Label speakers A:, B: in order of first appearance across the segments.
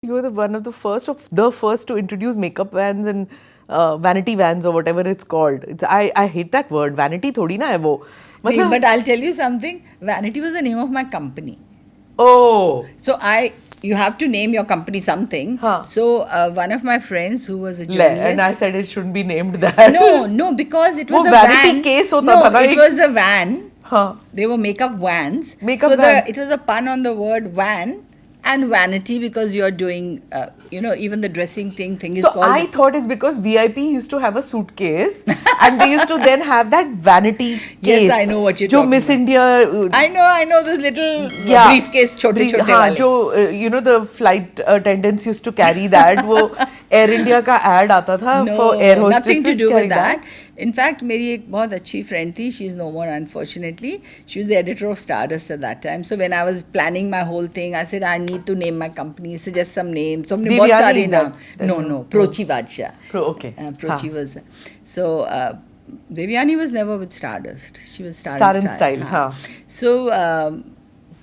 A: You were one of the first to introduce makeup vans and vanity vans or whatever it's called. I hate that word. Vanity थोड़ी ना है वो. मतलब
B: But I'll tell you something. Vanity was the name of my company.
A: oh
B: So you have to name your company something.
A: Huh.
B: So one of my friends who was a
A: ले,
B: journalist.
A: and I said it shouldn't be named that.
B: No, because it was
A: वो
B: a
A: vanity
B: van.
A: case होता
B: No,
A: था ना
B: it
A: एक.
B: was a van.
A: हाँ.
B: They were makeup vans.
A: Makeup
B: so
A: vans.
B: it was a pun on the word van and vanity because you're doing, even the dressing thing is
A: So
B: called.
A: I thought it's because VIP used to have a suitcase and they used to then have that vanity case.
B: Yes, I know what you're
A: जो
B: talking
A: Miss
B: about.
A: India.
B: I know those little
A: Yeah.
B: briefcase छोटे छोटे
A: हाँ,
B: वाले.
A: जो the flight attendants used to carry that. वो Air India का ad आता था for air hostesses.
B: Nothing to do
A: carry
B: with that. In fact, मेरी एक बहुत अच्छी friend थी. She is no more, unfortunately. She was the editor of Stardust at that time. So when I was planning my whole thing, I said I need to name my company. Suggest some names. So हमने बहुत सारे नाम. No. Prochi Badshah.
A: Okay.
B: Prochi was. So Devyani was never with Stardust. She was Star
A: Star
B: and
A: and Style. हाँ.
B: So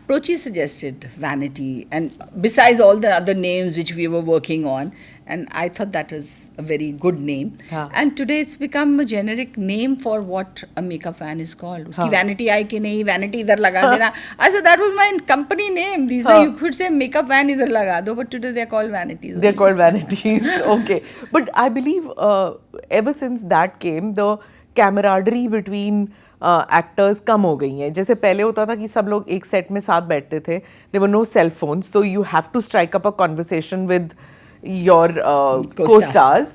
B: Prochi suggested Vanity, and besides all the other names which we were working on, and I thought that was a very good name.
A: हाँ.
B: And today it's become a generic name for what a makeup van is called. उसकी
A: हाँ.
B: vanity आई कि नहीं, vanity इधर लगा देना. I said that was my company name. These
A: हाँ.
B: are, you could say makeup van इधर लगा दो, but today they're called vanities.
A: They're called vanities. Okay. But I believe ever since that came, the camaraderie between actors कम हो गई हैं. जैसे पहले होता था कि सब लोग एक सेट में साथ बैठते थे. There were no cell phones, तो you have to strike up a conversation with your co-stars.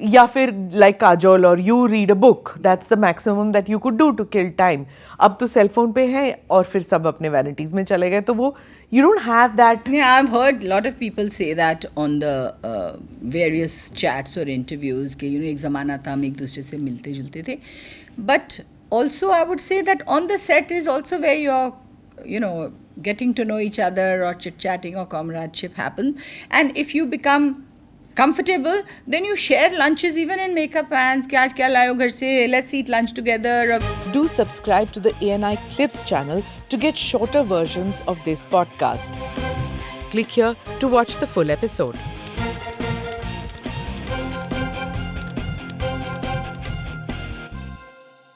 A: या फिर लाइक काजोल और you read a book. That's the maximum that you could do to kill time. अब तो सेल फोन पे है और फिर सब अपने वैनिटीज में चले गए, तो वो you don't have that.
B: Yeah, I've heard a lot of people say that on the various chats or interviews कि एक ज़माना था हम एक दूसरे से मिलते जुलते थे. But also I would say that on the set is also where you're getting to know each other or chit-chatting or comradeship happens. And if you become comfortable, then you share lunches even in makeup vans. कि आज क्या लायो घर से, let's eat lunch together.
A: Do subscribe to the ANI Clips channel to get shorter versions of this podcast. Click here to watch the full episode.